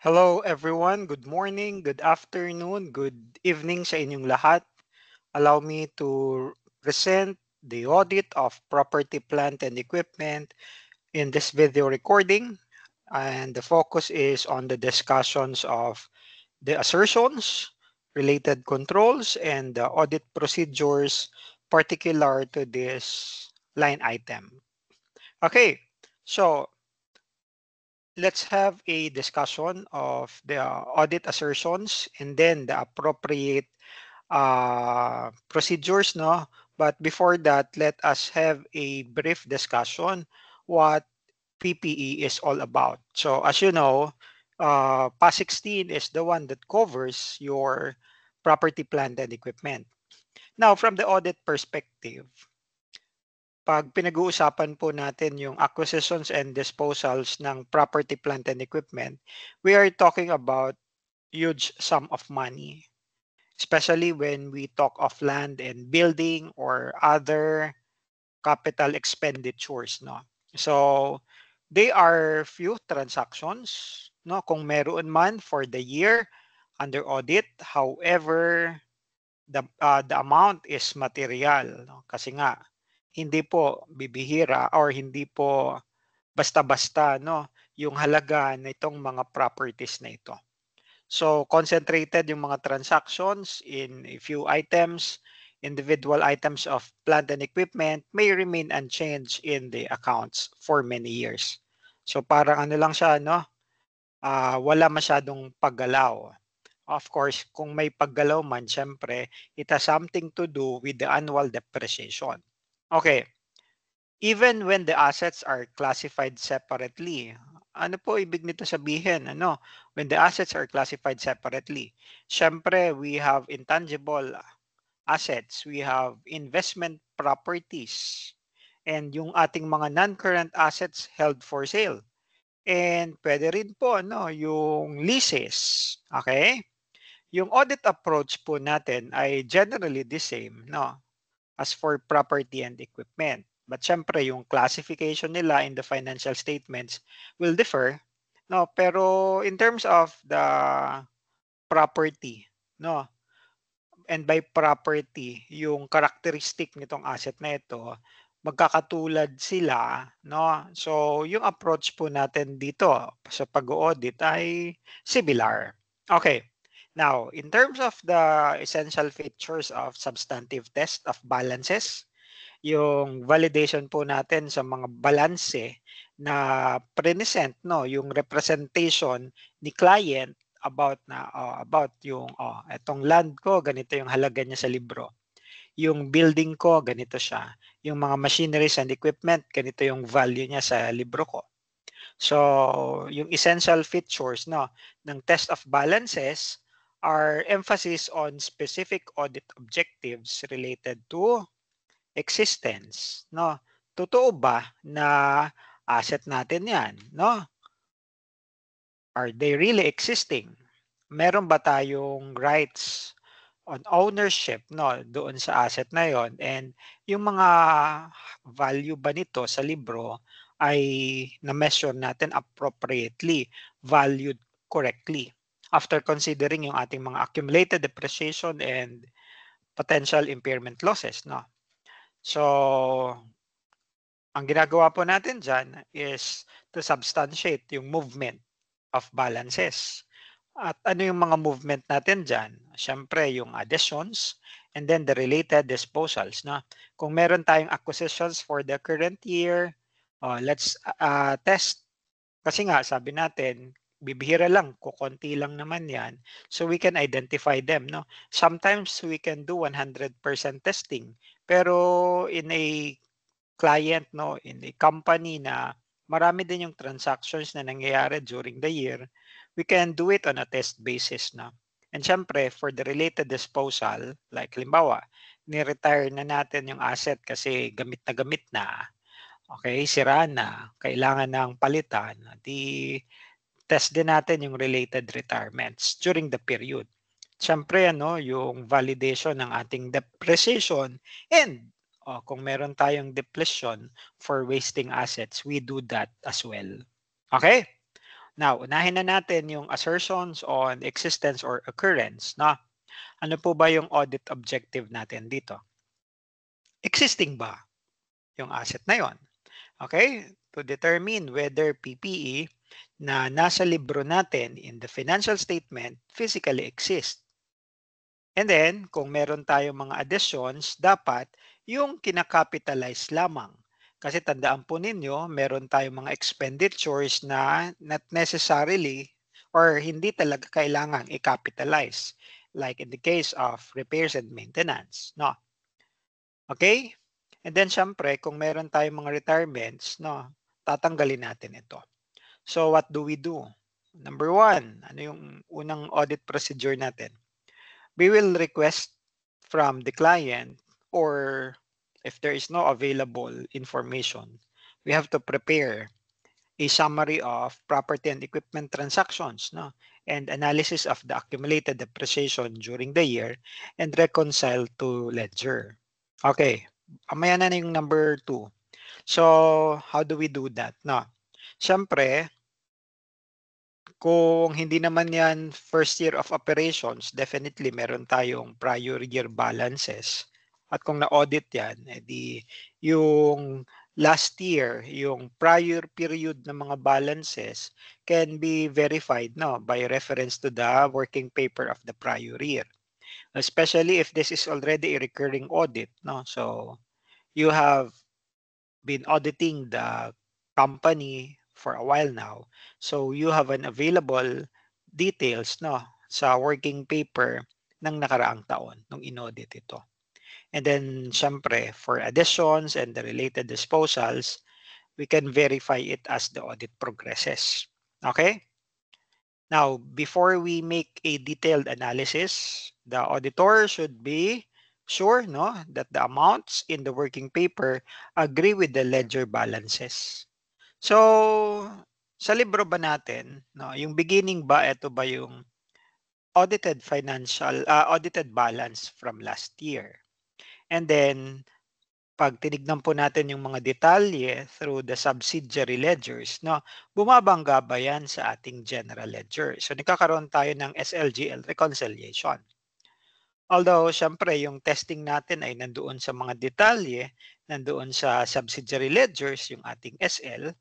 Hello everyone, good morning, good afternoon, good evening sa inyong lahat. Allow me to present the audit of property, plant, and equipment in this video recording. And the focus is on the discussions of the assertions, related controls, and the audit procedures particular to this line item. Okay, so let's have a discussion of the audit assertions and then the appropriate procedures, no? But before that, let us have a brief discussion what PPE is all about. So as you know, PAS 16 is the one that covers your property, plant, and equipment. Now, from the audit perspective, pag pinag-uusapan po natin yung acquisitions and disposals ng property, plant, and equipment, we are talking about huge sum of money, especially when we talk of land and building or other capital expenditures, no? So, they are few transactions, no? Kung meron man for the year under audit. However, the amount is material, no? Kasi nga hindi po bibihira or hindi po basta-basta, no, yung halaga nitong mga properties na ito. So concentrated yung mga transactions in a few items. Individual items of plant and equipment may remain unchanged in the accounts for many years. So parang ano lang siya, no? Wala masyadong paggalaw. Of course, kung may paggalaw man, syempre, it has something to do with the annual depreciation. Okay. Even when the assets are classified separately. Ano po ibig nito sabihin? Ano? When the assets are classified separately. Syempre, we have intangible assets, we have investment properties, and yung ating mga non-current assets held for sale. And pwede rin po ano, yung leases. Okay? Yung audit approach po natin ay generally the same, no? As for property and equipment. But syempre, yung classification nila in the financial statements will differ. No, pero in terms of the property, no, and by property, yung characteristic nitong asset na ito, magkakatulad sila, no? So, yung approach po natin dito sa pag-audit ay similar. Okay. Now, in terms of the essential features of substantive test of balances, yung validation po natin sa mga balanse na present, no, yung representation ni client about yung etong land ko ganito yung halaga niya sa libro, yung building ko ganito siya, yung mga machineries and equipment ganito yung value niya sa libro ko. So yung essential features, no, ng test of balances are emphasis on specific audit objectives related to existence, no? Totoo ba na asset natin 'yan, no? Are they really existing? Meron ba tayong rights on ownership, no, doon sa asset na 'yon? And yung mga value ba nito sa libro ay na-measure natin appropriately, valued correctly after considering yung ating mga accumulated depreciation and potential impairment losses, no? So, ang ginagawa po natin dyan is to substantiate yung movement of balances. At ano yung mga movement natin dyan? Siyempre, yung additions and then the related disposals. No? Kung meron tayong acquisitions for the current year, let's test. Kasi nga, sabi natin, bibihira lang, kukonti lang naman yan. So we can identify them. No? Sometimes we can do 100% testing. Pero in a client, no, in a company na marami din yung transactions na nangyayari during the year, we can do it on a test basis na. And syempre, for the related disposal, like halimbawa, ni-retire na natin yung asset kasi gamit na, okay, sira na, kailangan ng palitan, di test din natin yung related retirements during the period. Siyempre ano, yung validation ng ating depreciation and kung meron tayong depletion for wasting assets, we do that as well. Okay? Now, unahin na natin yung assertions on existence or occurrence, no? Ano po ba yung audit objective natin dito? Existing ba yung asset na yon? Okay? To determine whether PPE na nasa libro natin in the financial statement physically exists. And then, kung meron tayong mga additions, dapat yung kinakapitalize lamang. Kasi tandaan po ninyo, meron tayong mga expenditures na not necessarily or hindi talaga kailangang i-capitalize. Like in the case of repairs and maintenance. No? Okay? And then, syempre, kung meron tayong mga retirements, no, tatanggalin natin ito. So, what do we do? Number one, ano yung unang audit procedure natin? We will request from the client, or if there is no available information, we have to prepare a summary of property and equipment transactions, no, and analysis of the accumulated depreciation during the year and reconcile to ledger. Okay, amaya na yung number 2. So, how do we do that? No, syempre, kung hindi naman yan first year of operations, definitely meron tayong prior year balances. At kung na-audit yan, edi yung last year, yung prior period ng mga balances can be verified, no, by reference to the working paper of the prior year. Especially if this is already a recurring audit, no? So you have been auditing the company for a while now. So you have an available details, no, sa working paper ng nakaraang taon nung inaudit ito. And then syempre for additions and the related disposals, we can verify it as the audit progresses. Okay? Now, before we make a detailed analysis, the auditor should be sure, no, that the amounts in the working paper agree with the ledger balances. So, sa libro ba natin, no, yung beginning ba, ito ba yung audited balance from last year? And then, pag tinignan po natin yung mga detalye through the subsidiary ledgers, no, bumabangga ba yan sa ating general ledger? So, nagkakaroon tayo ng SLGL reconciliation. Although, syempre, yung testing natin ay nandoon sa mga detalye, nandoon sa subsidiary ledgers, yung ating SL.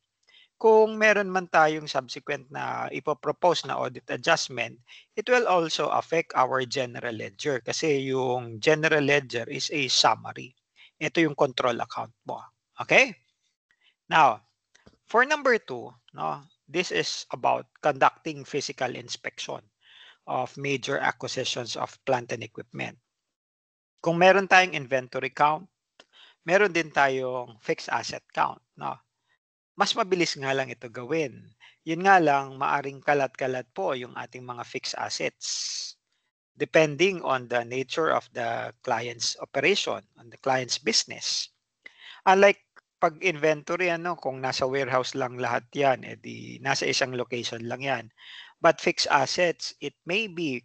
Kung meron man tayong subsequent na ipopropose na audit adjustment, it will also affect our general ledger kasi yung general ledger is a summary. Ito yung control account mo. Okay? Now, for number 2, no, this is about conducting physical inspection of major acquisitions of plant and equipment. Kung meron tayong inventory count, meron din tayong fixed asset count. No? Mas mabilis nga lang ito gawin. Yun nga lang, maaring kalat-kalat po yung ating mga fixed assets depending on the nature of the client's operation, on the client's business. Unlike pag inventory, ano, kung nasa warehouse lang lahat yan, edi nasa isang location lang yan. But fixed assets, it may be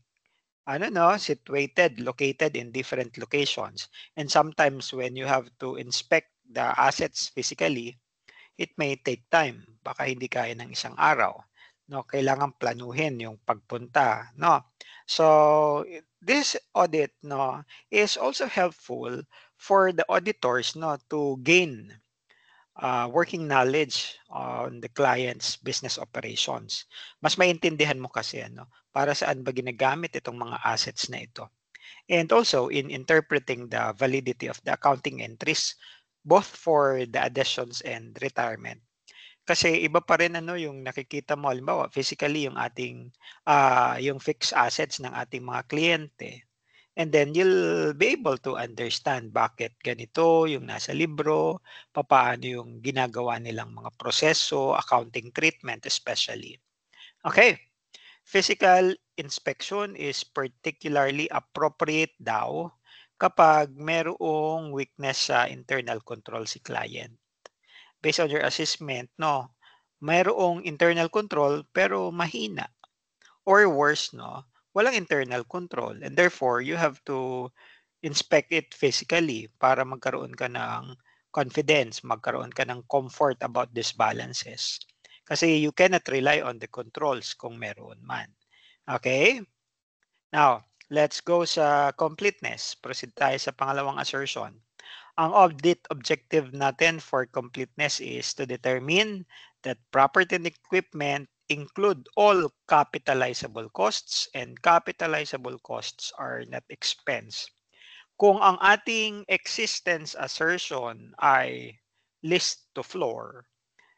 situated, located in different locations. And sometimes when you have to inspect the assets physically, it may take time. Baka hindi kaya ng isang araw. No, kailangan planuhin yung pagpunta, no. So this audit, no, is also helpful for the auditors, no, to gain working knowledge on the client's business operations. Mas maintindihan mo kasi ano, para saan ba ginagamit itong mga assets na ito. And also in interpreting the validity of the accounting entries both for the additions and retirement. Kasi iba pa rin ano yung nakikita mo, halimbawa physically yung ating yung fixed assets ng ating mga kliyente. And then you'll be able to understand bakit ganito yung nasa libro, papaano yung ginagawa nilang mga proseso, accounting treatment especially. Okay, physical inspection is particularly appropriate daw kapag merong weakness sa internal control si client. Based on your assessment, no, mayroong internal control pero mahina. Or worse, no, walang internal control. And therefore, you have to inspect it physically para magkaroon ka ng confidence, magkaroon ka ng comfort about these balances. Kasi you cannot rely on the controls kung meron man. Okay? Now, let's go sa completeness. Proceed tayo sa pangalawang assertion. Ang audit objective natin for completeness is to determine that property and equipment include all capitalizable costs and capitalizable costs are not expense. Kung ang ating existence assertion ay list to floor,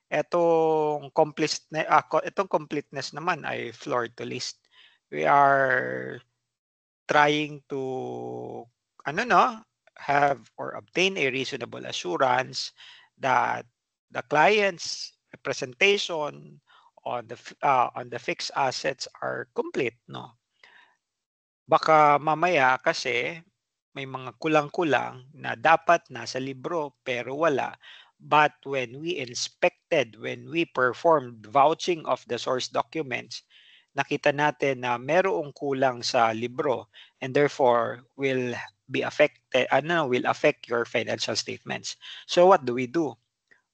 itong completeness naman ay floor to list. We are trying to have or obtain a reasonable assurance that the client's representation on the fixed assets are complete, no? Baka mamaya kasi may mga kulang-kulang na dapat nasa libro pero wala. But when we inspected, when we performed vouching of the source documents, nakita natin na merong kulang sa libro and therefore will affect your financial statements. So what do?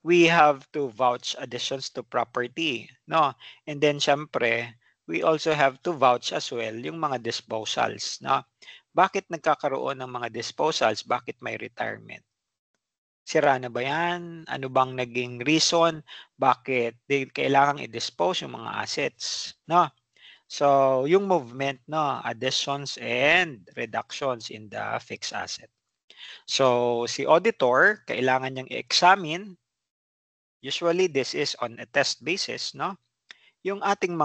We have to vouch additions to property, no? And then syempre, we also have to vouch as well yung mga disposals, no? Bakit nagkakaroon ng mga disposals? Bakit may retirement? Sira na ba yan? Ano bang naging reason? Bakit kailangang i-dispose yung mga assets, no? So, yung movement, no, additions and reductions in the fixed asset. So, si auditor, kailangan niyang i-examine. Usually, this is on a test basis, no? Yung ating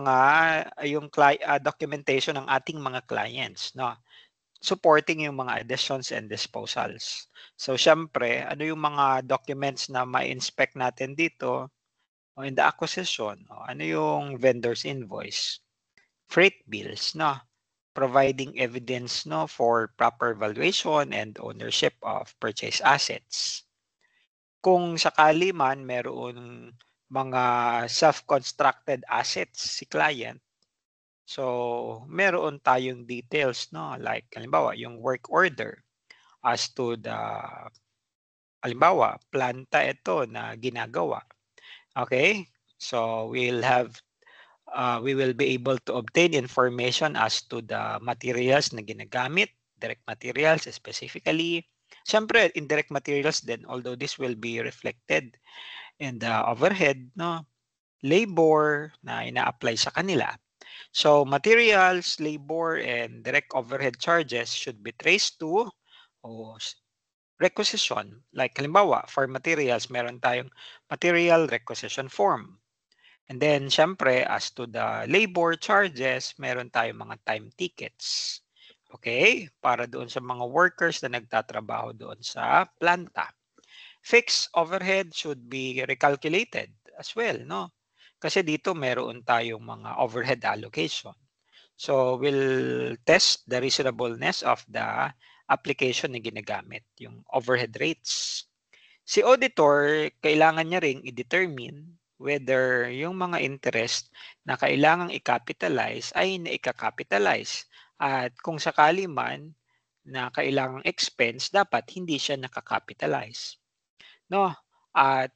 documentation ng ating mga clients, no? Supporting yung mga additions and disposals. So, syempre, ano yung mga documents na ma-inspect natin dito in the acquisition? Ano yung vendor's invoice? Freight bills, no? Providing evidence, no, for proper valuation and ownership of purchased assets. Kung sakali man meron mga self-constructed assets si client, so meron tayong details, no, like halimbawa yung work order as to the halimbawa planta ito na ginagawa. Okay? So we will be able to obtain information as to the materials na ginagamit, direct materials specifically. Siyempre, indirect materials din, although this will be reflected in the overhead, no? Labor na ina-apply sa kanila. So, materials, labor, and direct overhead charges should be traced to requisition. Like halimbawa, for materials, meron tayong material requisition form. And then, syempre, as to the labor charges, meron tayong mga time tickets. Okay? Para doon sa mga workers na nagtatrabaho doon sa planta. Fixed overhead should be recalculated as well, no? Kasi dito meron tayong mga overhead allocation. So, we'll test the reasonableness of the application na ginagamit, yung overhead rates. Si auditor, kailangan niya ring i-determine whether yung mga interest na kailangang i-capitalize ay na-capitalize. At kung sakali man na kailangang expense, dapat hindi siya nakakapitalize. No? At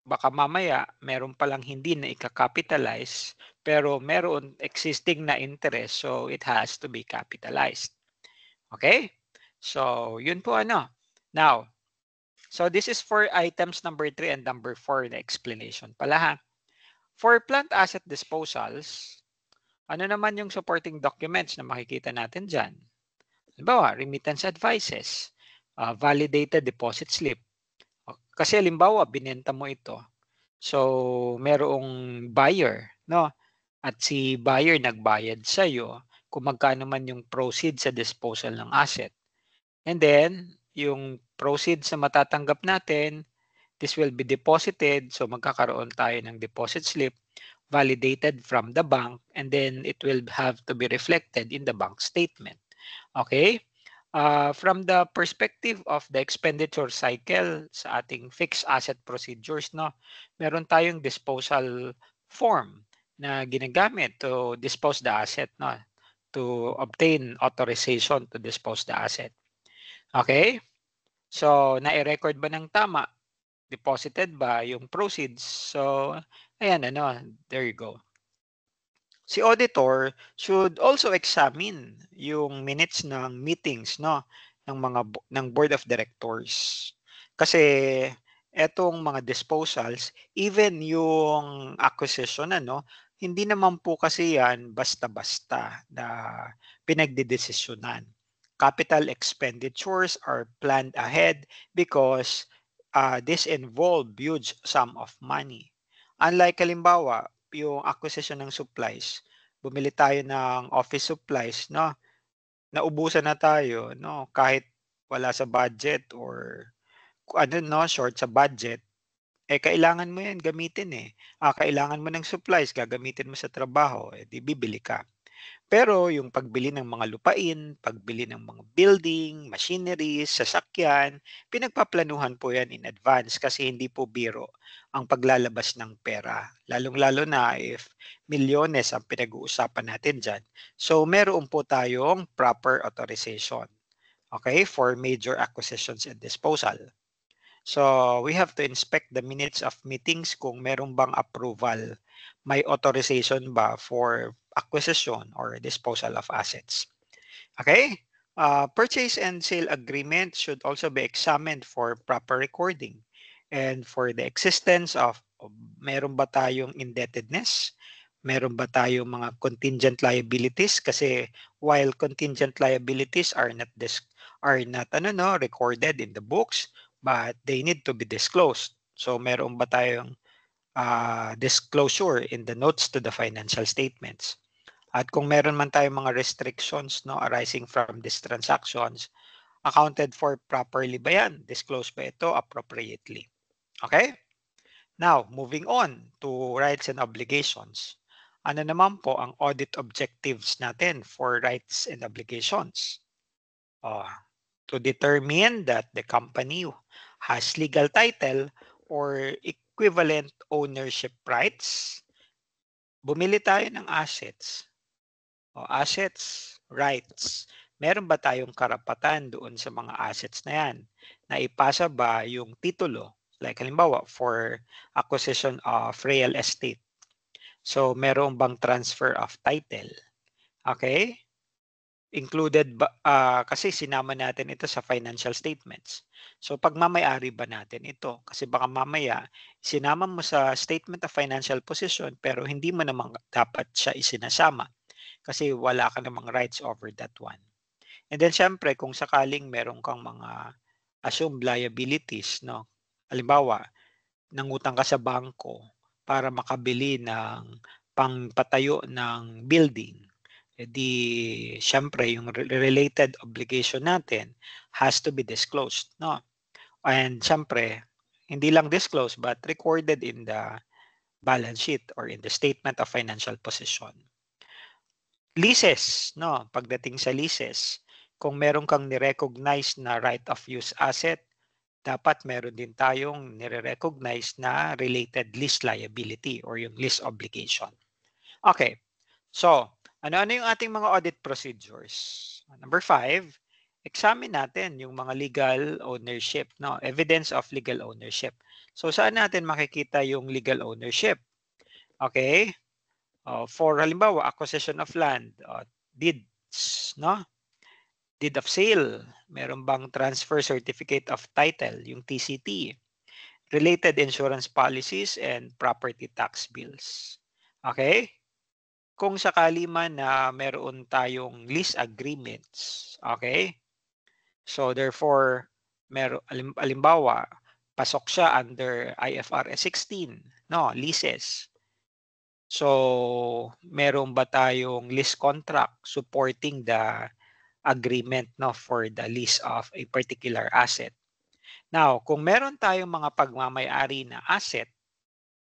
baka mamaya meron palang hindi na i-capitalize pero meron existing na interest, so it has to be capitalized. Okay? So, yun po ano. Now, so this is for items number 3 and number 4 na explanation pala ha. For plant asset disposals, ano naman yung supporting documents na makikita natin dyan? Halimbawa, remittance advices, validated deposit slip. Kasi halimbawa, binenta mo ito. So, merong buyer, no? At si buyer nagbayad sa iyo kung magkano man yung proceeds sa disposal ng asset. And then, yung proceeds na matatanggap natin, this will be deposited. So, magkakaroon tayo ng deposit slip validated from the bank and then it will have to be reflected in the bank statement. Okay? From the perspective of the expenditure cycle sa ating fixed asset procedures, no, meron tayong disposal form na ginagamit to dispose the asset, no, to obtain authorization to dispose the asset. Okay? So, nai-record ba ng tama? Deposited ba yung proceeds? So, Ayan, there you go. Si auditor should also examine yung minutes ng meetings, ng ng board of directors. Kasi etong mga disposals, even yung acquisition, hindi naman po kasi yan basta-basta na pinagdedesisyonan. Capital expenditures are planned ahead because this involve huge sum of money. Unlike halimbawa, yung acquisition ng supplies, bumili tayo ng office supplies, naubusan na tayo, kahit wala sa budget or short sa budget, kailangan mo 'yan gamitin, eh. Kailangan mo ng supplies, gagamitin mo sa trabaho, di bibili ka. Pero yung pagbili ng mga lupain, pagbili ng mga building, machineries, sasakyan, pinagpaplanuhan po yan in advance kasi hindi po biro ang paglalabas ng pera. Lalong-lalo na if milyones ang pinag-uusapan natin dyan. So meron po tayong proper authorization, okay, for major acquisitions and disposal. So we have to inspect the minutes of meetings kung meron bang approval, may authorization ba for acquisition or disposal of assets. Okay? Purchase and sale agreement should also be examined for proper recording and for the existence of meron ba tayong indebtedness, meron ba tayong mga contingent liabilities kasi while contingent liabilities are not recorded in the books, but they need to be disclosed. So meron ba tayong disclosure in the notes to the financial statements? At kung meron man tayong mga restrictions arising from these transactions, accounted for properly ba yan? Disclose ba ito appropriately? Okay? Now, moving on to rights and obligations. Ano naman po ang audit objectives natin for rights and obligations? To determine that the company has legal title or equivalent ownership rights. Bumili tayo ng assets. Assets, rights. Meron ba tayong karapatan doon sa mga assets na yan? Naipasa ba yung titulo? Like halimbawa, for acquisition of real estate. So, meron bang transfer of title? Okay? Included ba, kasi sinama natin ito sa financial statements. So, pagmamay-ari ba natin ito? Kasi baka mamaya, sinama mo sa statement of financial position, pero hindi mo naman dapat siya isinasama kasi wala ka namang rights over that one. And then syempre kung sakaling meron kang mga assumed liabilities, halimbawa, nangutang ka sa bangko para makabili ng pangpatayo ng building, di syempre yung related obligation natin has to be disclosed, And syempre, hindi lang disclosed but recorded in the balance sheet or in the statement of financial position. Leases, pagdating sa leases, kung meron kang ni-recognize na right of use asset, dapat meron din tayong nire-recognize na related lease liability or yung lease obligation. Okay, so ano-ano yung ating mga audit procedures? Number 5, examine natin yung mga legal ownership, evidence of legal ownership. So saan natin makikita yung legal ownership? Okay, for halimbawa, acquisition of land, deeds, Deed of sale, meron bang transfer certificate of title, yung TCT, related insurance policies and property tax bills. Okay? Kung sakali man na meron tayong lease agreements, okay? So therefore, alimbawa, pasok siya under IFRS 16, leases. So, meron ba tayong lease contract supporting the agreement for the lease of a particular asset? Now, kung meron tayong mga pagmamay-ari na asset,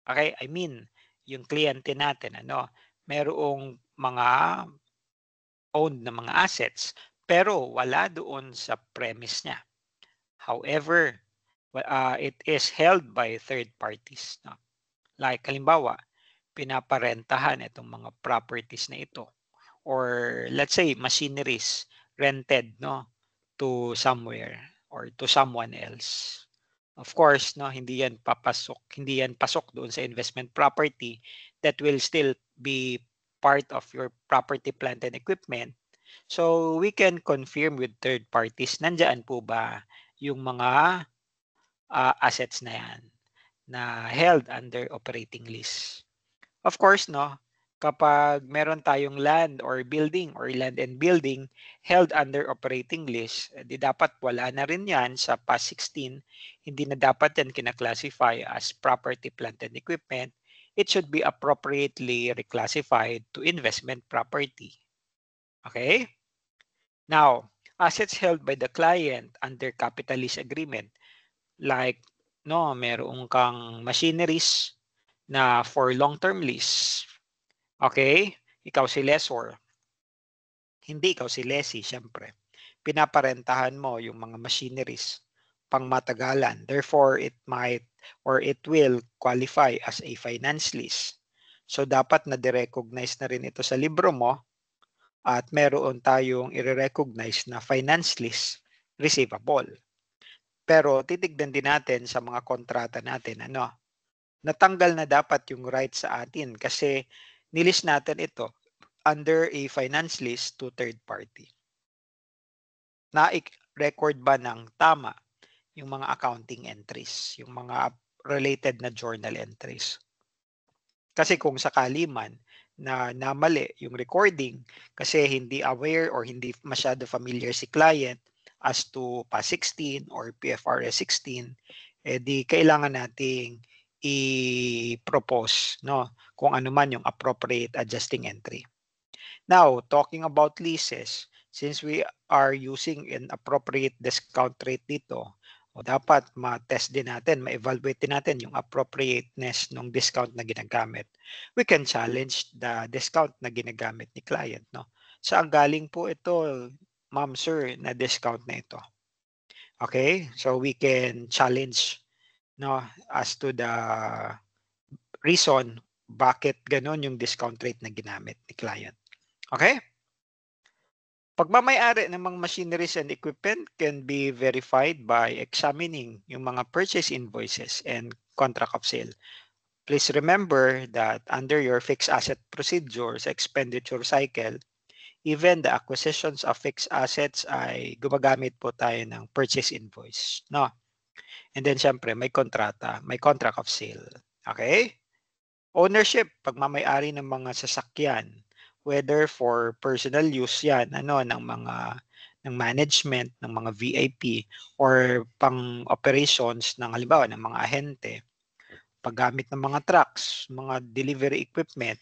okay, I mean, yung kliyente natin, merong mga owned na mga assets, pero wala doon sa premise niya. However, it is held by third parties. Like, halimbawa, pinaparentahan itong mga properties na ito. Or let's say machineries rented to somewhere or to someone else. Of course, no, hindi yan pasok doon sa investment property. That will still be part of your property, plant and equipment. So we can confirm with third parties, nandiyan po ba yung mga assets na yan na held under operating lease. Of course, no, kapag meron tayong land or building or land and building held under operating lease, di dapat wala na rin yan sa PAS 16. Hindi na dapat yan kinaklasify as property, plant and equipment. It should be appropriately reclassified to investment property. Okay? Now, assets held by the client under capital lease agreement, like no, meron kang machineries na for long-term lease. Okay? Ikaw si lessor. Hindi ikaw si lessee, syempre. Pinaparentahan mo yung mga machineries pang matagalan. Therefore, it might or it will qualify as a finance lease. So, dapat na de-recognize na rin ito sa libro mo at meron tayong i-recognize na finance lease receivable. Pero titignan din natin sa mga kontrata natin, natanggal na dapat yung right sa atin kasi nilist natin ito under a finance lease to third party. Na-record ba ng tama yung mga accounting entries, yung mga related na journal entries? Kasi kung sakali man na namali yung recording kasi hindi aware or hindi masyado familiar si client as to PAS 16 or PFRS 16, di kailangan nating i-propose kung ano man yung appropriate adjusting entry. Now, talking about leases, since we are using an appropriate discount rate dito, dapat ma-test din natin, ma-evaluate din natin yung appropriateness ng discount na ginagamit. We can challenge the discount na ginagamit ni client. Saan galing po ito, ma'am, sir, na discount na ito? Okay? So we can challenge as to the reason bakit ganon yung discount rate na ginamit ni client. Okay? Pagmamay-ari ng mga machineries and equipment can be verified by examining yung mga purchase invoices and contract of sale. Please remember that under your fixed asset procedures expenditure cycle, even the acquisitions of fixed assets ay gumagamit po tayo ng purchase invoice. And then syempre may kontrata, may contract of sale. Okay? Ownership, pagmamay-ari ng mga sasakyan, whether for personal use yan, ng management, ng mga VIP, or pang operations ng halimbawa ng mga ahente, paggamit ng mga trucks, mga delivery equipment,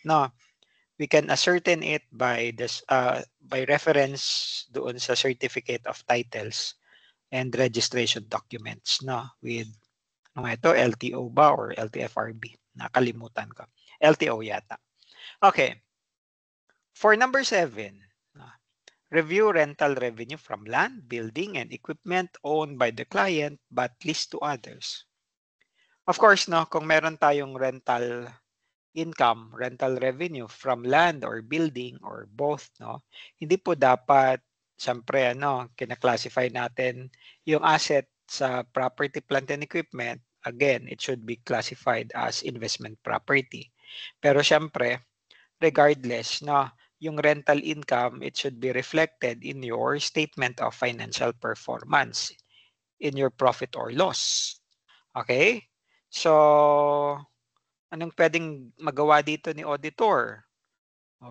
we can ascertain it by reference doon sa certificate of titles and registration documents, with ito, LTO ba or LTFRB? Nakalimutan ko. LTO yata. Okay. For number 7, review rental revenue from land, building, and equipment owned by the client but leased to others. Of course, kung meron tayong rental income, rental revenue from land or building or both, hindi po dapat, siyempre, kinaklasify natin yung asset sa property, plant, and equipment. Again, it should be classified as investment property. Pero siyempre, regardless, yung rental income, it should be reflected in your statement of financial performance, in your profit or loss. Okay? So, anong pwedeng magawa dito ni auditor?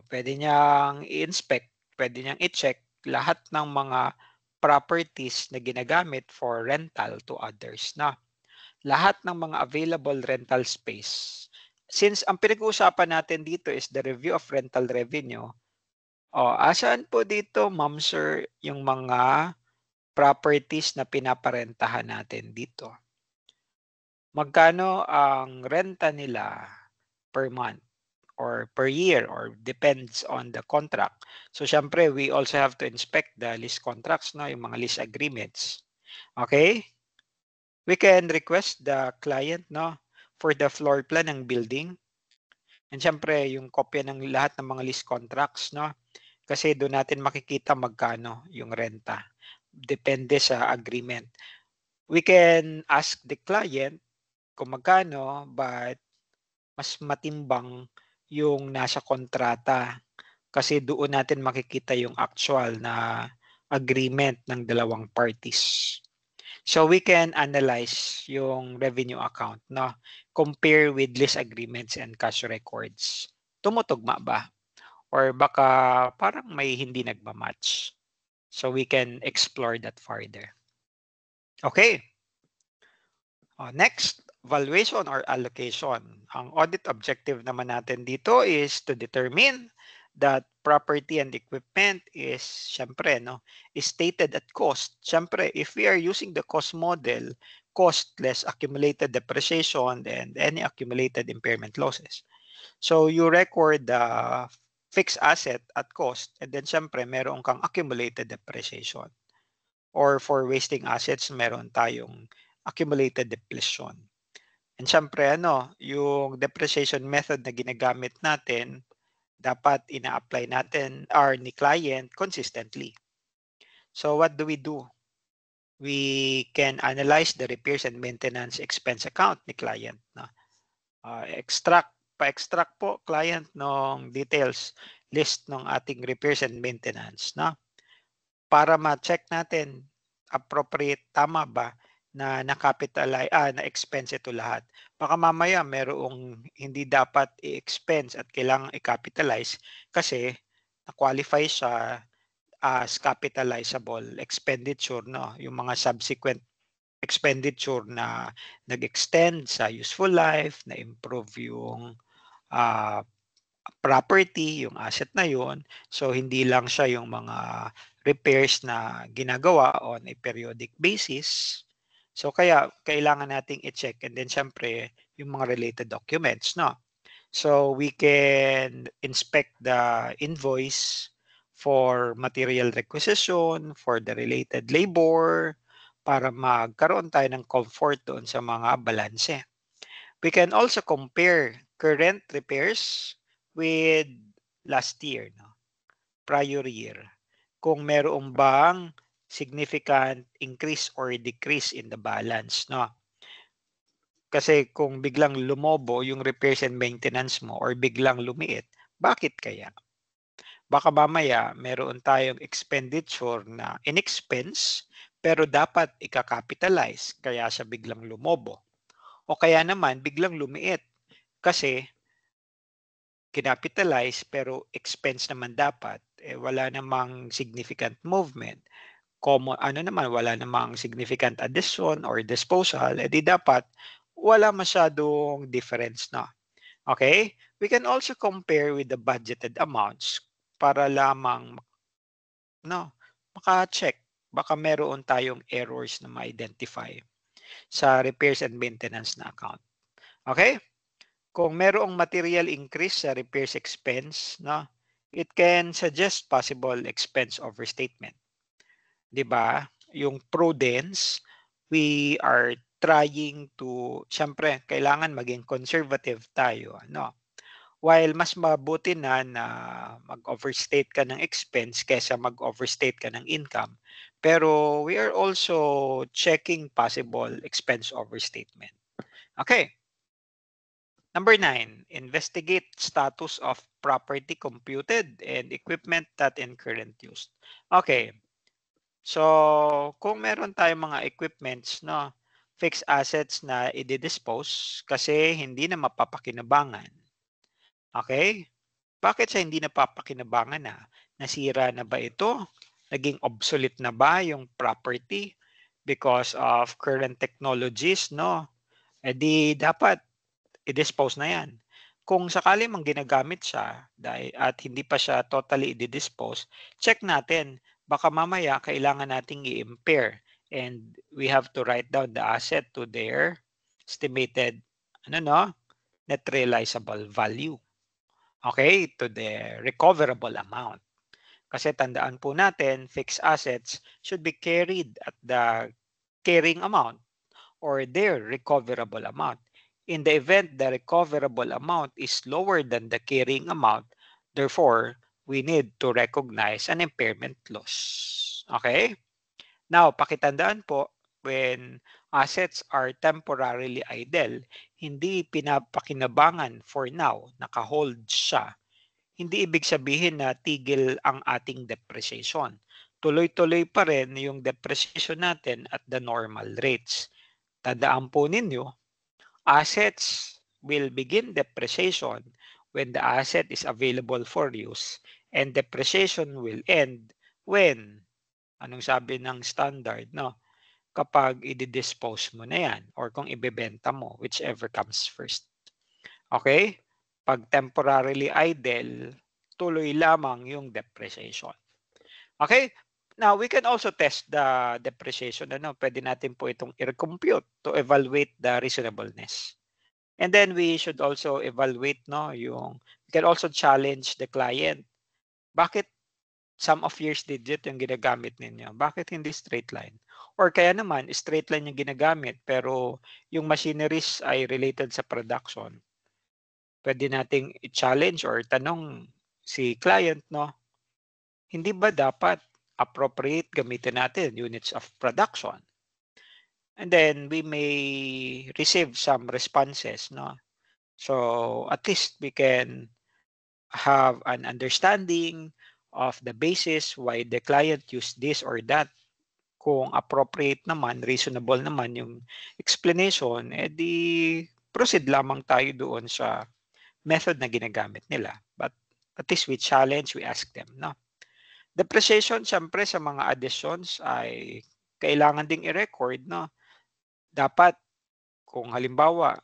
Pwede niyang i-inspect, pwede niyang i-check lahat ng mga properties na ginagamit for rental to others lahat ng mga available rental space. Since ang pinag-uusapan natin dito is the review of rental revenue, asaan po dito, ma'am, sir, yung mga properties na pinaparentahan natin dito? Magkano ang renta nila per month or per year or depends on the contract. So, syempre, we also have to inspect the lease contracts, yung mga lease agreements. Okay? We can request the client for the floor plan ng building. And syempre, yung kopya ng lahat ng mga lease contracts, kasi doon natin makikita magkano yung renta. Depende sa agreement. We can ask the client kung magkano, but mas matimbang yung nasa kontrata kasi doon natin makikita yung actual na agreement ng dalawang parties. So we can analyze yung revenue account, no? Compare with lease agreements and cash records. Tumutugma ba? Or baka parang may hindi nagmamatch. So we can explore that further. Okay. Next, valuation or allocation. Ang audit objective naman natin dito is to determine that property and equipment is, syempre, no, is stated at cost. Syempre, if we are using the cost model, cost less accumulated depreciation and any accumulated impairment losses. So you record the fixed asset at cost and then syempre meron kang accumulated depreciation. Or for wasting assets, meron tayong accumulated depletion. And syempre, yung depreciation method na ginagamit natin, dapat ina-apply natin or ni client consistently. So what do? We can analyze the repairs and maintenance expense account ni client. No? Pa-extract po client ng details list ng ating repairs and maintenance. No? Para ma-check natin appropriate, tama ba na na-capitalize, na-expense ito lahat. Baka mamaya merong hindi dapat i-expense at kailangang i-capitalize kasi na-qualify siya as capitalizable expenditure, no? Yung mga subsequent expenditure na nag-extend sa useful life, na-improve yung property, yung asset na yun. So, hindi lang siya yung mga repairs na ginagawa on a periodic basis. So, kaya kailangan nating i-check and then syempre yung mga related documents, no? So, we can inspect the invoice for material requisition, for the related labor, para magkaroon tayo ng comfort doon sa mga balanse. We can also compare current repairs with last year, no? Prior year. Kung meron bang significant increase or decrease in the balance, no? Kasi kung biglang lumobo yung repairs and maintenance mo or biglang lumiit, bakit kaya? Baka mamaya meron tayong expenditure na in-expense pero dapat ika-capitalize kaya siya biglang lumobo. O kaya naman biglang lumiit kasi kinapitalize pero expense naman dapat, wala namang significant movement. Wala namang significant addition or disposal, di dapat wala masyadong difference na. Okay? We can also compare with the budgeted amounts para lamang maka-check. Baka meron tayong errors na ma-identify sa repairs and maintenance na account. Okay? Kung merong material increase sa repairs expense, no, it can suggest possible expense overstatement. 'Di ba? Yung prudence, we are trying to, syempre, kailangan maging conservative tayo, no? While mas mabuti na mag-overstate ka ng expense kaysa mag-overstate ka ng income. Pero we are also checking possible expense overstatement. Okay. Number 9, investigate status of property computed and equipment that in current use. Okay. So, kung meron tayong mga equipments, no, fixed assets na i-dispose kasi hindi na mapapakinabangan. Okay? Bakit siya hindi napapakinabangan na? Nasira na ba ito? Naging obsolete na ba yung property because of current technologies, no? Di dapat i-dispose na yan. Kung sakali mang ginagamit siya at hindi pa siya totally i-dispose, check natin. Baka mamaya kailangan nating i-impair and we have to write down the asset to their estimated net realizable value. Okay, to the recoverable amount. Kasi tandaan po natin, fixed assets should be carried at the carrying amount or their recoverable amount. In the event the recoverable amount is lower than the carrying amount, therefore, we need to recognize an impairment loss. Okay? Now, pakitandaan po, when assets are temporarily idle, hindi pinapakinabangan for now, naka-hold siya. Hindi ibig sabihin na tigil ang ating depreciation. Tuloy-tuloy pa rin yung depreciation natin at the normal rates. Tandaan po ninyo, assets will begin depreciation when the asset is available for use and depreciation will end when, anong sabi ng standard, no? Kapag i-dispose mo na yan or kung ibebenta mo, whichever comes first. Okay? Pag temporarily idle, tuloy lamang yung depreciation. Okay? Now, we can also test the depreciation. Pwede natin po itong i-compute to evaluate the reasonableness. And then we should also evaluate, we can also challenge the client. Bakit sum of years digit yung ginagamit ninyo? Bakit hindi straight line? Or kaya naman, straight line yung ginagamit pero yung machineries ay related sa production. Pwede nating i-challenge or tanong si client, hindi ba dapat appropriate gamitin natin units of production? And then we may receive some responses, So at least we can have an understanding of the basis why the client used this or that. Kung appropriate naman, reasonable naman yung explanation, di proceed lamang tayo doon sa method na ginagamit nila. But at least we challenge, we ask them, Depreciation, syempre sa mga additions ay kailangan ding i-record, Dapat kung halimbawa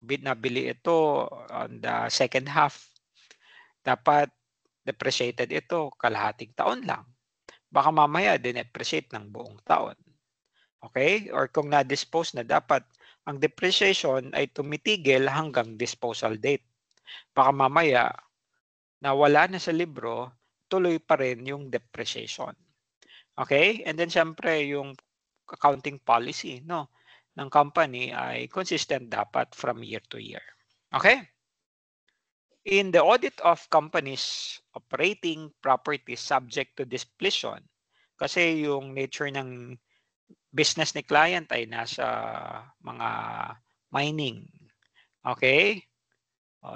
nabili ito on the second half, dapat depreciated ito kalahating taon lang. Baka mamaya din-depreciate ng buong taon. Okay? Or kung na-dispose na, dapat ang depreciation ay tumitigil hanggang disposal date. Baka mamaya nawala na sa libro, tuloy pa rin yung depreciation. Okay? And then syempre yung accounting policy, ng company ay consistent dapat from year to year. Okay? In the audit of companies operating properties subject to depletion, kasi yung nature ng business ni client ay nasa mga mining. Okay?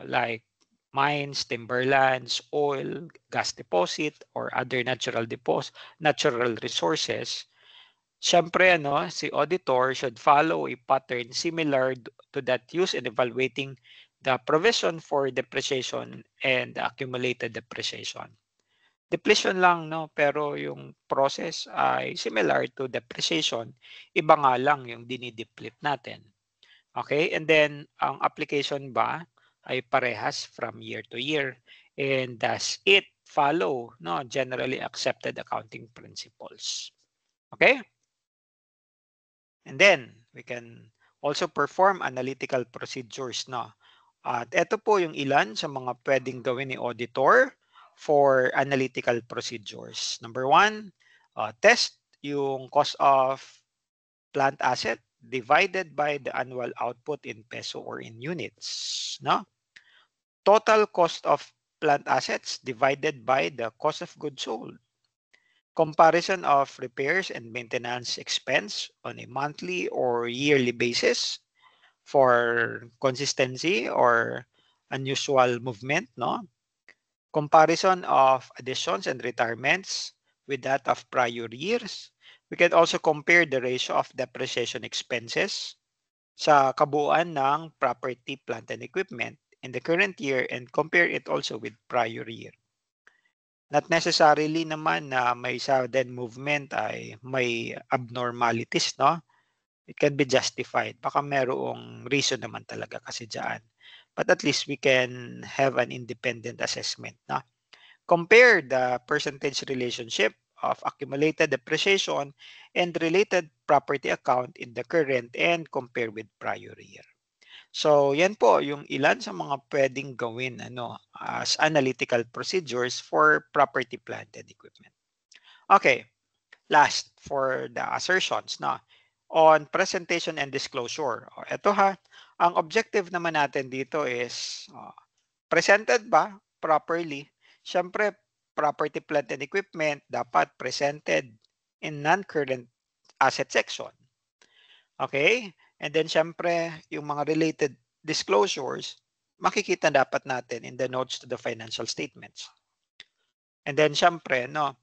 Like mines, timberlands, oil, gas deposit, or other natural resources. Siyempre, si auditor should follow a pattern similar to that used in evaluating the provision for depreciation and accumulated depreciation. Depletion lang, pero yung process ay similar to depreciation. Iba nga lang yung dinideplete natin. Okay? And then, ang application ba ay parehas from year to year? And does it follow generally accepted accounting principles? Okay? And then, we can also perform analytical procedures, At ito po yung ilan sa mga pwedeng gawin ni auditor for analytical procedures. Number one, test yung cost of plant asset divided by the annual output in peso or in units, Total cost of plant assets divided by the cost of goods sold. Comparison of repairs and maintenance expense on a monthly or yearly basis for consistency or unusual movement, Comparison of additions and retirements with that of prior years. We can also compare the ratio of depreciation expenses sa kabuuan ng property, plant, and equipment in the current year and compare it also with prior year. Not necessarily naman na may sudden movement ay may abnormalities, It can be justified. Baka merong reason naman talaga kasi dyan. But at least we can have an independent assessment, Compare the percentage relationship of accumulated depreciation and related property account in the current and compare with prior year. So, yan po yung ilan sa mga pwedeng gawin as analytical procedures for property, plant, and equipment. Okay, last for the assertions on presentation and disclosure. Ito ang objective naman natin dito is presented ba properly? Siyempre, property, plant, and equipment dapat presented in non-current asset section. Okay? And then syempre, yung mga related disclosures, makikita dapat natin in the notes to the financial statements. And then syempre, no,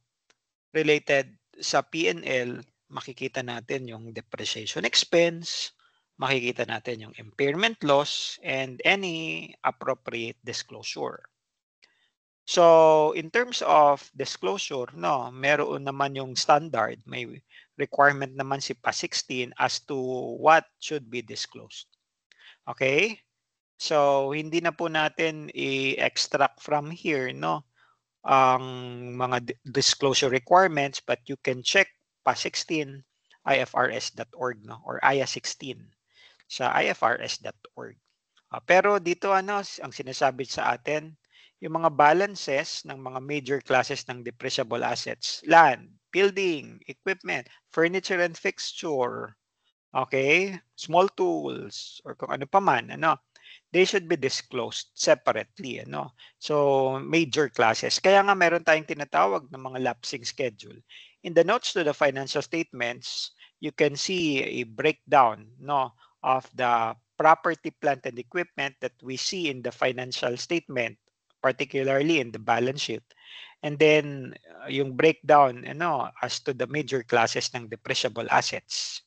related sa P&L, makikita natin yung depreciation expense, makikita natin yung impairment loss, and any appropriate disclosure. So, in terms of disclosure, no, meron naman yung standard, may requirement naman si PAS 16 as to what should be disclosed. Okay? So, hindi na po natin i-extract from here, no, ang mga disclosure requirements, but you can check PAS 16 ifrs.org, no, or IA 16 sa ifrs.org. Pero dito ang sinasabi sa atin, yung mga balances ng mga major classes ng depreciable assets, land, building, equipment, furniture and fixture, okay, small tools, or kung ano pa man, they should be disclosed separately, So, major classes. Kaya nga meron tayong tinatawag ng mga lapsing schedule. In the notes to the financial statements, you can see a breakdown, of the property, plant, and equipment that we see in the financial statement, particularly in the balance sheet. And then, yung breakdown, as to the major classes ng depreciable assets.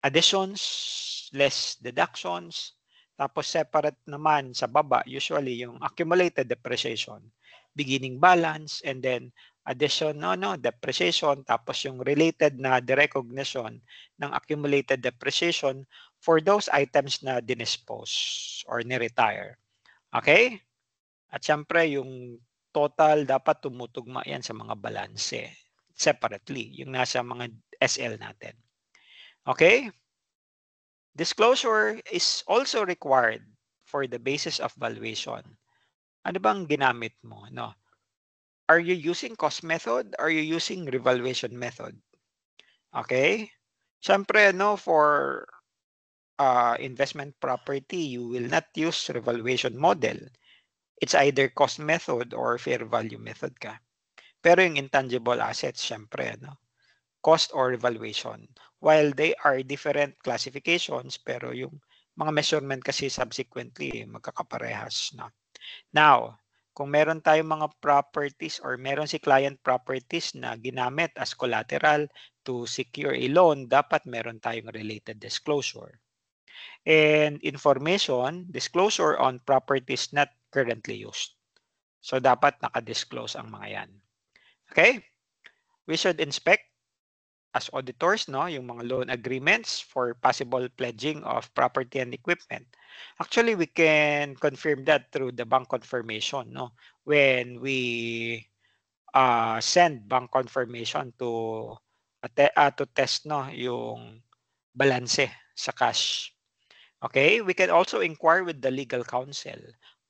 Additions, less deductions, tapos separate naman sa baba, usually yung accumulated depreciation, beginning balance, and then addition, depreciation, tapos yung related na derecognition ng accumulated depreciation for those items na dinispose or ni-retire. Okay? At syempre, yung total dapat tumutugma yan sa mga balanse separately, yung nasa mga SL natin. Okay? Disclosure is also required for the basis of valuation. Ano bang ginamit mo? No? Are you using cost method? Are you using revaluation method? Okay? Siyempre, for investment property, you will not use revaluation model. It's either cost method or fair value method ka. Pero yung intangible assets, siyempre, cost or revaluation. While they are different classifications, pero yung mga measurement kasi subsequently magkakaparehas na. Now, kung meron tayong mga properties or meron si client properties na ginamit as collateral to secure a loan, dapat meron tayong related disclosure. And information, disclosure on properties not currently used. So, dapat naka-disclose ang mga yan. Okay? We should inspect as auditors, yung mga loan agreements for possible pledging of property and equipment. Actually, we can confirm that through the bank confirmation, when we send bank confirmation to test, yung balanse sa cash. Okay, we can also inquire with the legal counsel.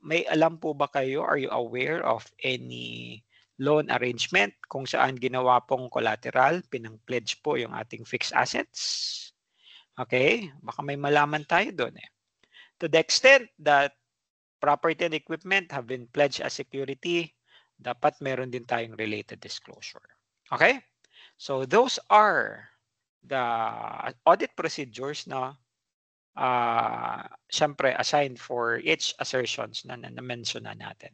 May alam po ba kayo, are you aware of any loan arrangement kung saan ginawa pong collateral, pinang-pledge po yung ating fixed assets? Okay, baka may malaman tayo doon eh. To the extent that property and equipment have been pledged as security, dapat meron din tayong related disclosure. Okay? So those are the audit procedures na syempre assigned for each assertions na na-mention na natin.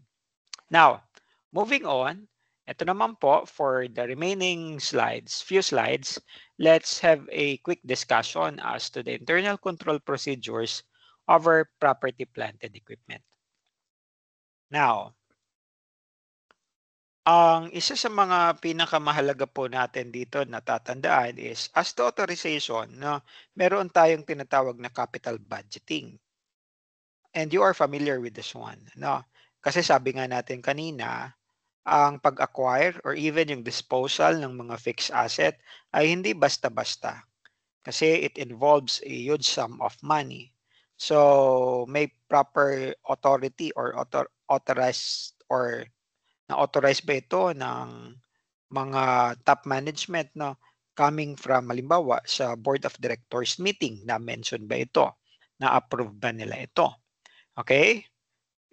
Now, moving on, ito naman po for the remaining few slides, let's have a quick discussion as to the internal control procedures over property, plant, and equipment. Now, ang isa sa mga pinakamahalaga po natin dito na tatandaan is as to authorization, meron tayong tinatawag na capital budgeting. And you are familiar with this one, Kasi sabi nga natin kanina, ang pag-acquire or even yung disposal ng mga fixed asset ay hindi basta-basta. Kasi it involves a huge sum of money. So, may proper authority or authorized or na-authorize ba ito ng mga top management, coming from halimbawa sa board of directors meeting, na mention ba ito? Na-approve ba nila ito? Okay?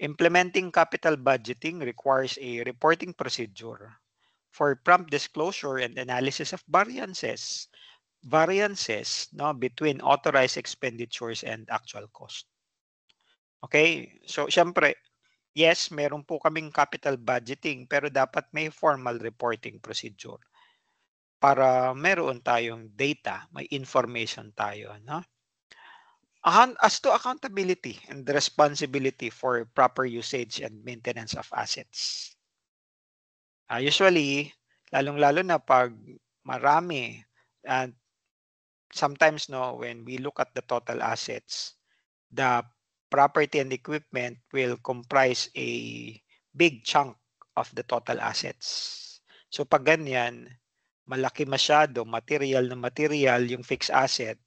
Implementing capital budgeting requires a reporting procedure for prompt disclosure and analysis of variances, variances no, between authorized expenditures and actual cost. Okay? So, syempre, yes, meron po kaming capital budgeting pero dapat may formal reporting procedure para meron tayong data, may information tayo, no? As to accountability and the responsibility for proper usage and maintenance of assets. Usually, lalong-lalo na pag marami, and sometimes no, when we look at the total assets, the property and equipment will comprise a big chunk of the total assets. So pag ganyan, malaki masyado, material na material yung fixed asset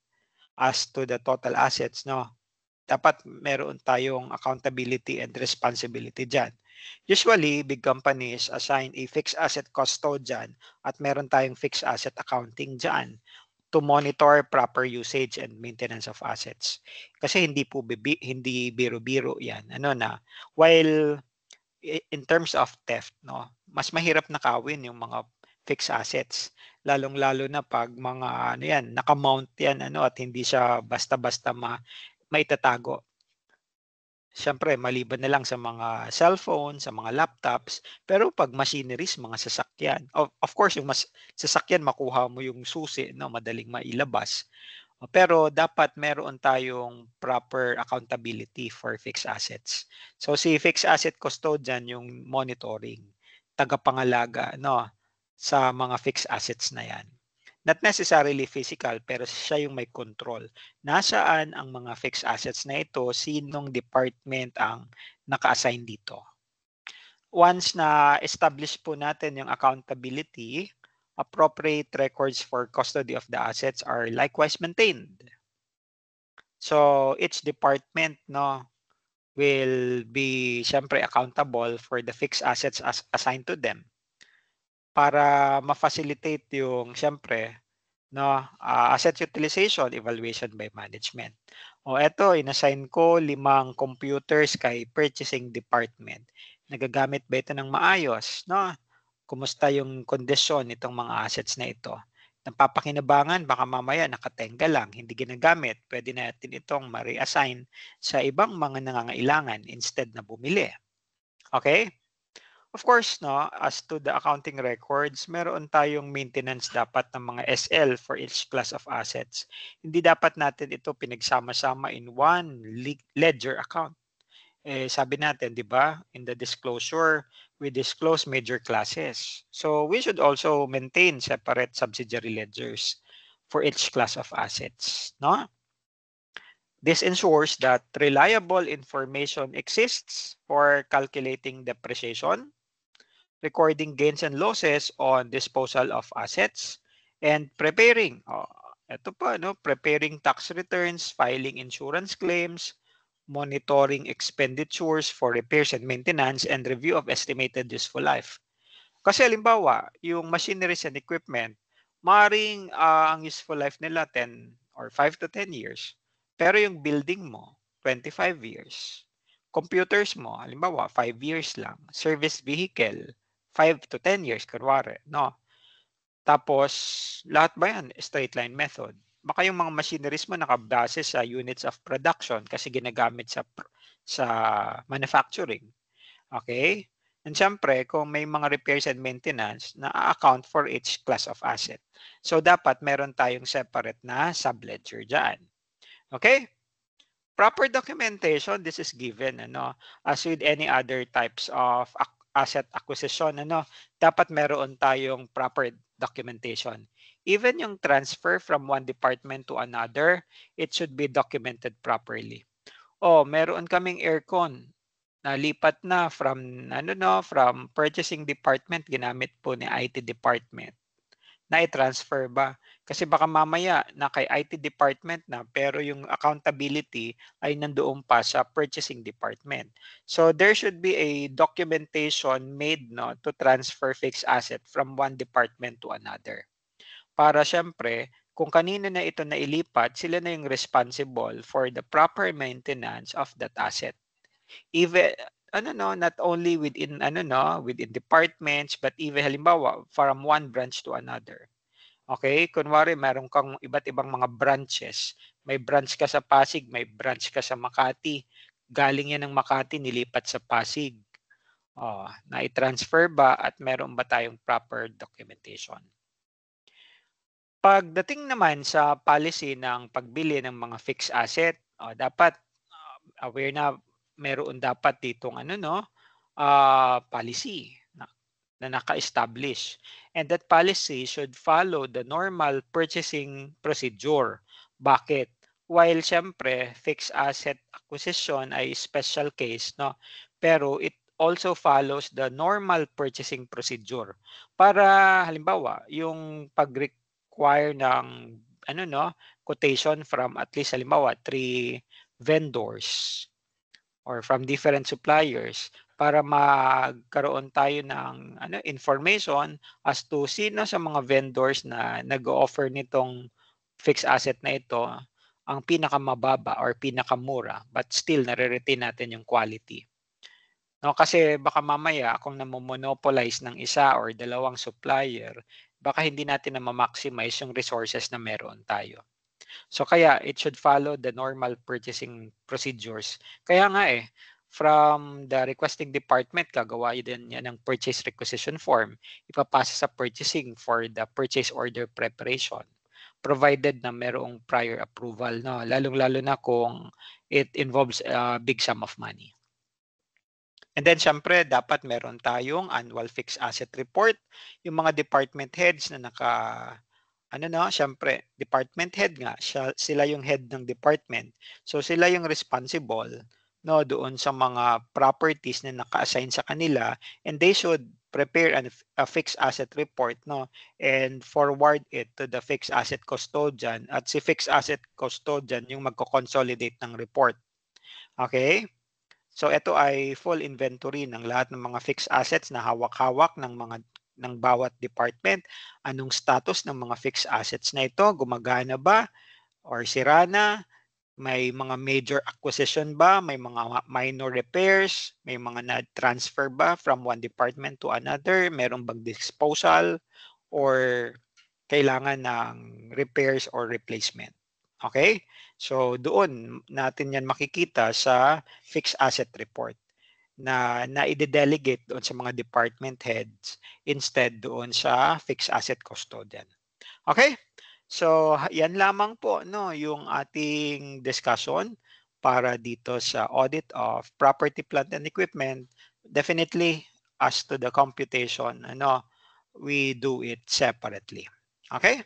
as to the total assets, no? Dapat meron tayong accountability and responsibility dyan. Usually, big companies assign a fixed asset custodian at meron tayong fixed asset accounting dyan to monitor proper usage and maintenance of assets. Kasi hindi biro-biro 'yan. Ano na, while in terms of theft, no, mas mahirap nakawin yung mga fixed assets. Lalong-lalo na pag mga ano 'yan, naka-mount 'yan ano at hindi siya basta-basta maitatago. Siyempre, maliban na lang sa mga cellphone, sa mga laptops, pero pag machineries, mga sasakyan, of course, yung sasakyan, makuha mo yung susi, no, madaling mailabas. Pero dapat meron tayong proper accountability for fixed assets. So si fixed asset custodian yung monitoring, tagapangalaga, no, sa mga fixed assets na yan. Not necessarily physical, pero siya yung may control. Nasaan ang mga fixed assets na ito? Sinong department ang naka-assign dito? Once na establish po natin yung accountability, appropriate records for custody of the assets are likewise maintained. So each department no will be syempre accountable for the fixed assets assigned to them para ma-facilitate yung syempre no asset utilization evaluation by management. O eto inassign ko 5 computers kay purchasing department. Nagagamit ba ito ng maayos no? Kumusta yung kondisyon nitong mga assets na ito? Napapakinabangan, baka mamaya nakatenga lang, hindi ginagamit. Pwede natin itong ma-reassign sa ibang mga nangangailangan instead na bumili. Okay? Of course, no, as to the accounting records, meron tayong maintenance dapat ng mga SL for each class of assets. Hindi dapat natin ito pinagsama-sama in one ledger account. Sabi natin, di ba, in the disclosure, we disclose major classes. So we should also maintain separate subsidiary ledgers for each class of assets. No? This ensures that reliable information exists for calculating depreciation, recording gains and losses on disposal of assets, and preparing. Ito pa, no? Preparing tax returns, filing insurance claims, monitoring expenditures for repairs and maintenance, and review of estimated useful life. Kasi halimbawa, yung machineries and equipment, maring ang useful life nila 10 or 5 to 10 years. Pero yung building mo, 25 years. Computers mo, halimbawa, 5 years lang. Service vehicle, 5 to 10 years, kunwari, no? Tapos, lahat ba yan? Straight line method. Baka yung mga machineries mo nakabase sa units of production kasi ginagamit sa manufacturing. Okay? And syempre, kung may mga repairs and maintenance, na-account for each class of asset. So, dapat meron tayong separate na subledger dyan. Okay? Proper documentation, this is given. Ano? As with any other types of asset acquisition, ano? Dapat meron tayong proper documentation. Even yung transfer from one department to another, it should be documented properly. Meron kaming aircon. Nalipat na from from purchasing department ginamit po ni IT department. Na-transfer ba? Kasi baka mamaya na kay IT department na pero yung accountability ay nandoon pa sa purchasing department. So there should be a documentation made no to transfer fixed asset from one department to another. Para syempre, kung kanino na ito nailipat, sila na yung responsible for the proper maintenance of that asset. Even not only within within departments but even halimbawa from one branch to another. Okay? Kunwari meron kang iba't ibang mga branches. May branch ka sa Pasig, may branch ka sa Makati. Galing yan ng Makati, nilipat sa Pasig. Nai-transfer ba at meron ba tayong proper documentation? Pagdating naman sa policy ng pagbili ng mga fixed asset, dapat aware na meron dapat ditong policy na naka-establish. And that policy should follow the normal purchasing procedure. Bakit? While siyempre, fixed asset acquisition ay special case, no? Pero it also follows the normal purchasing procedure. Para halimbawa, yung pag-require ng quotation from at least halimbawa 3 vendors or from different suppliers para magkaroon tayo ng information as to sino sa mga vendors na nag-o-offer nitong fixed asset na ito ang pinakamababa or pinakamura but still nare-retain natin yung quality. No, kasi baka mamaya kung namo-monopolize ng isa or dalawang supplier, baka hindi natin na ma-maximize yung resources na meron tayo. So kaya it should follow the normal purchasing procedures. Kaya nga from the requesting department, gagawa din yan ng purchase requisition form. Ipapasa sa purchasing for the purchase order preparation. Provided na merong prior approval, no? Lalong-lalo na kung it involves a big sum of money. And then syempre dapat meron tayong annual fixed asset report. Yung mga department heads na syempre, department head nga, sila yung head ng department. So sila yung responsible doon sa mga properties na naka-assign sa kanila and they should prepare a fixed asset report and forward it to the fixed asset custodian at si fixed asset custodian yung magko-consolidate ng report. Okay? So ito ay full inventory ng lahat ng mga fixed assets na hawak-hawak ng bawat department. Anong status ng mga fixed assets na ito? Gumagana ba? Or sira na? May mga major acquisition ba? May mga minor repairs? May mga na-transfer ba from one department to another? Meron bang disposal? Or kailangan ng repairs or replacement? Okay? So doon natin yan makikita sa fixed asset report na i-delegate doon sa mga department heads instead doon sa fixed asset custodian. Okay? So yan lamang po yung ating discussion para dito sa audit of property, plant and equipment. Definitely as to the computation, we do it separately. Okay?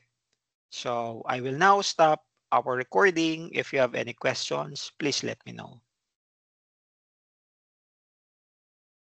So I will now stop our recording. If you have any questions, please let me know.